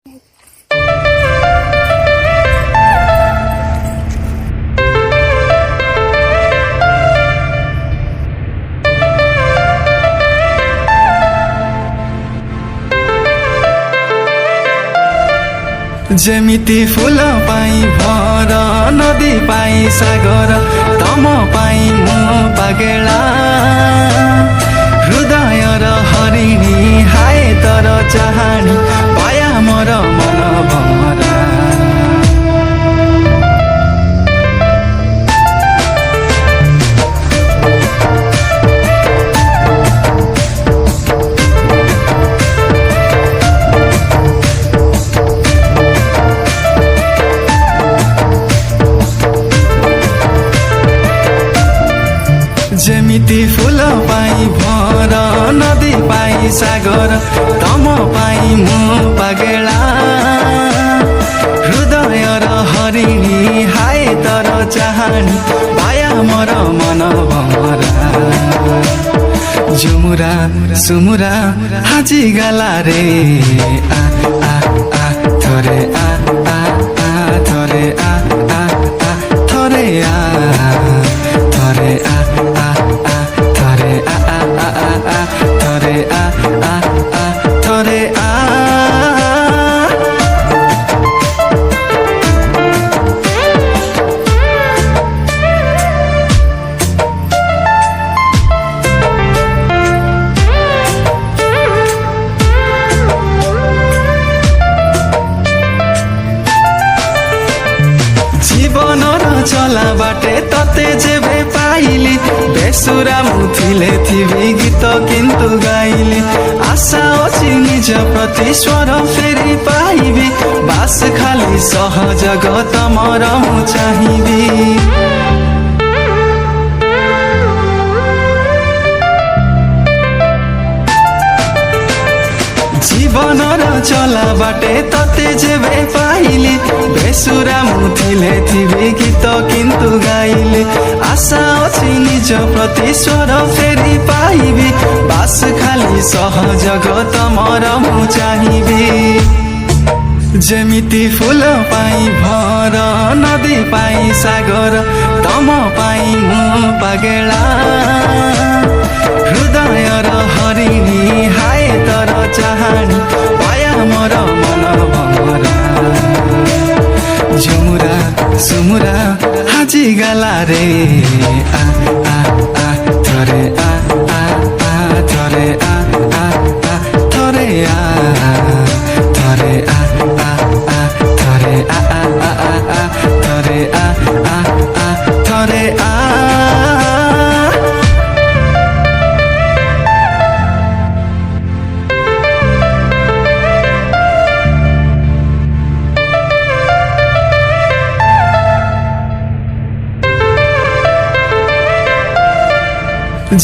जेमिति फूल पाई भर नदी पाई सागर तम पाई मु पागेला हृदय र हरिणी हाय तर चाहनी पाया मोर मन भमरा जेमिति फूल पाई भर नदी पाई सागर तम पाई मु पागेला हृदय र हरिणी हाय तर चाहनी पाया मोर मन भमरा जुमुरा सुमुरा हाजी गला रे आ आ आ थोरे आ आ आ थोरे आ आ आ थोरे आ थोरे आ आ आ थोरे आ आ आ आ थोरे आ आ आ थोरे आ जीवन र चला बाटे तते जेबे पाइली बेसुरा मुथिले थिबी गीत किन्तु गाइली आशा अछि निज प्रति स्वर फेरि पाइबी बास खाली सहजग तमर मु चाहिबी जीवन र चला बाटे तते जेबे पाइली बेसुरा मुथिले थिबी गीत किन्तु गाइली आशा अछि निज प्रति स्वर फेरि पाइबी बास खाली सहजग तमर मु चाहिबी जेमिति फूल पाई भर नदी पाई सागर तम पाई मु पागेला हृदय र हरिणी हाय तर चाहनी पाया मोर मन भमरा जुमुरा सुमुरा हाजी गला रे आ आ आ थोरे आ आ आ थोरे आ आ आ थोरे आ थोरे आ आ आ थोरे आ आ आ आ थोरे आ आ आ थोरे आ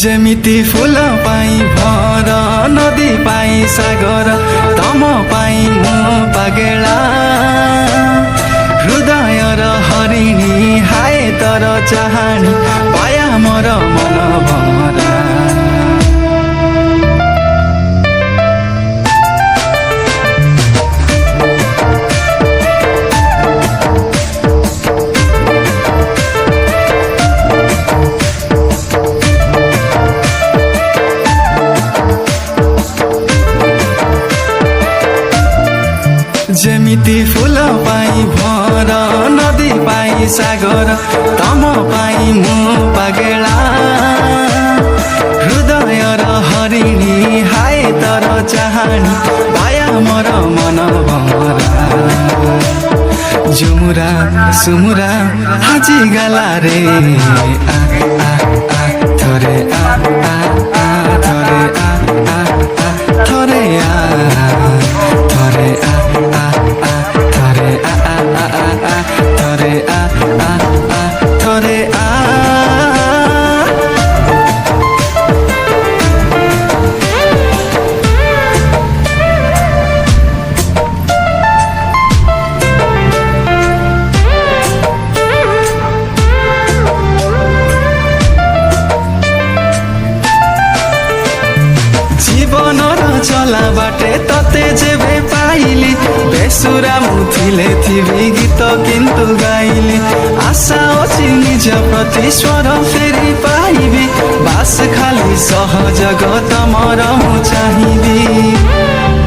जेमिति फूल पाई भर नदी पाई सागर तम पाई मु पागेला हृदय र हरिणी हाय तर चाहनी पाया मोर मन भमरा जेमिति फूल पाई भर नदी पाई सागर तम पाई मु पागेला हृदय र हरिणी हाय तर चाहनी पाया मोर मन भमरा जुमुरा सुमुरा हाजी गला रे आ आ आ थोरे आ आ आ थोरे आ आ आ थोरे आ थोरे आ आ आ थोरे आ आ आ आ थोरे आ आ आ थोरे आ बेसुरा मुथिले थिबी गीत किंतु गाइले आशा अछि निज प्रति स्वर फेरि पाइबी बास खाली सहजग तमर मु चाहिबी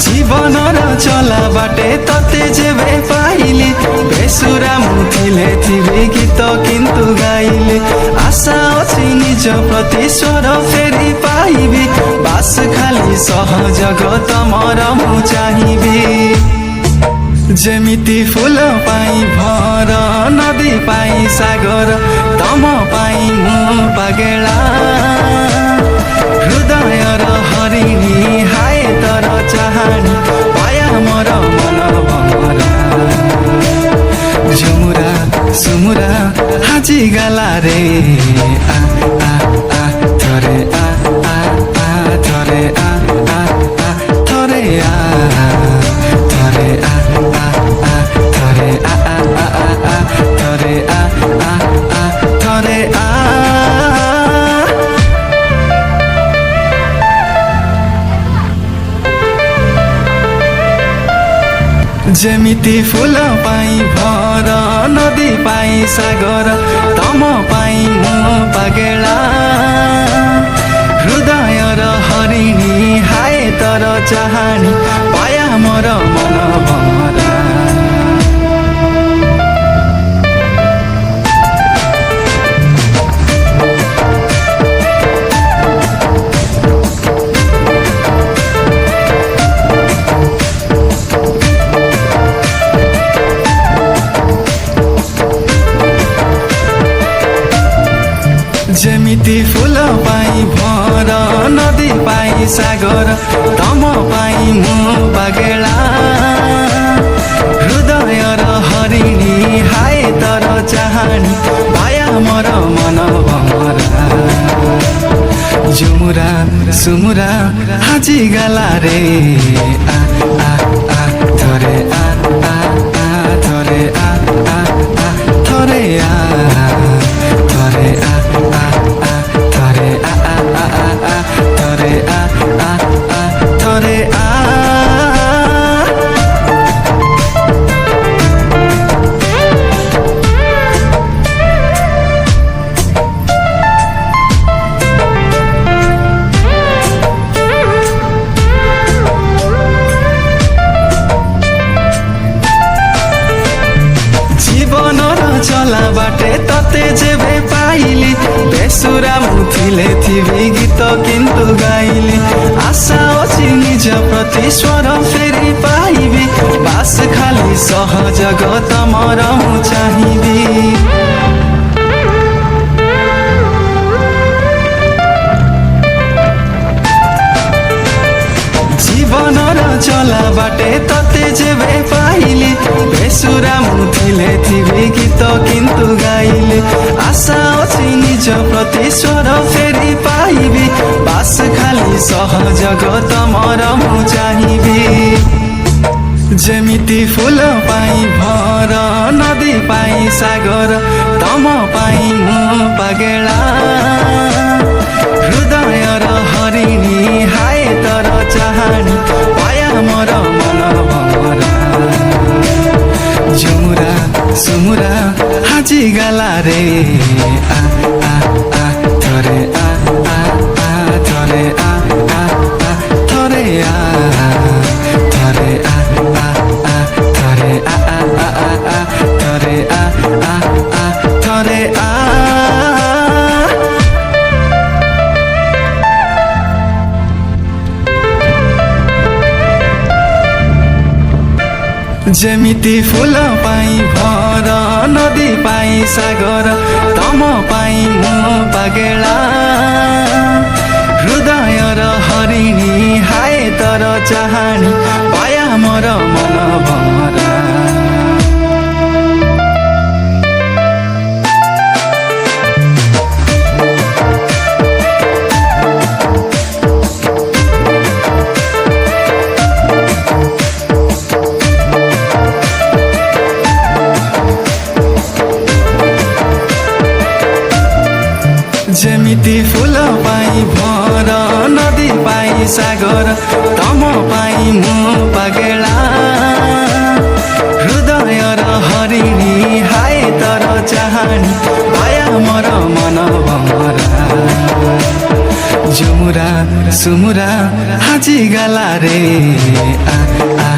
जीवनर चला बाटे तते जेबे पाइली बेसुरा मुथिले थिबी गीत किंतु गाइले आशा अछि निज प्रति स्वर फेरि पाइबी बास खाली सहजग तमर मु चाहिबी जेमिति फूल पाई भर नदी पाई सागर तम पाई मु पागेला हृदय र हरिणी हाय तर चाहनी पाया मोर मन भमरा झुमुरा सुमुरा हाजी गाला रे आ आ आ थरे आ आ आ थरे आ आ आ थरे आ थरे आ आ आ थरे आ आ आ आ थरे आ आ आ थरे आ जेमिति फूल पाई भर नदी पाई सागर तम पाई मु पागेला हृदय र हरिणी हाय तर चाहनी पाया मोर मन भमरा जेमिति फूल पाई भर नदी पाई सागर तम पाई मु पागेला हृदय र हरिणी हाय तर चाहनी पाया मोर मन भमरा झुमुरा सुमुरा हाजी गाला रे आ आ आ थरे आ आ आ थरे आ आ आ थरे आ थरे आ आ आ थरे आ आ आ आ थरे आ आ आ थरे आ जीवनर चला बाटे तते जेबे पाइली बेसुरा मुथिले थिबी गीत किंतु गाइली आशा अछि निज प्रति स्वर फेरि पाइबी बास खाली सहजग तमर मु चाहिबी जीवनर चला बाटे तते जेबे पाइली बेसुरा मुथिले थिबी गीत किंतु गाइले आशा अछि निज प्रति स्वर फेरि पाइबी बास खाली सहजग तमर मु चाहिबी जेमिति फूल पाई भर नदी पाई सागर तम पाई मु पागेला हृदय र हरिणी हाय तर चाहनी पाया मोर मन भमरा झुमुरा सुमुरा हाजी गाला रे आ आ आ थरे आ आ आ थरे आ आ आ थरे आ थरे आ आ आ थरे आ आ आ आ थरे आ आ आ थरे आ जेमिति फूल पाई भर नदी पाई सागर तम पाई मु पागेला हृदय र हरिणी हाय तर चाहनी पाया मोर मन भमरा जेमिति फूल ପାଇଁ ଭର ନଦୀ ପାଇଁ ସାଗର ତମ ପାଇଁ ମୁଁ ପାଗେଳା ହୃଦୟର ହରିଣୀ ହାଏ ତୋର ଚାହାଣୀ ମାୟା ମୋର ମନ ଭମରା ঝুমুরা সুমুরা হাজি গালা রে আ আ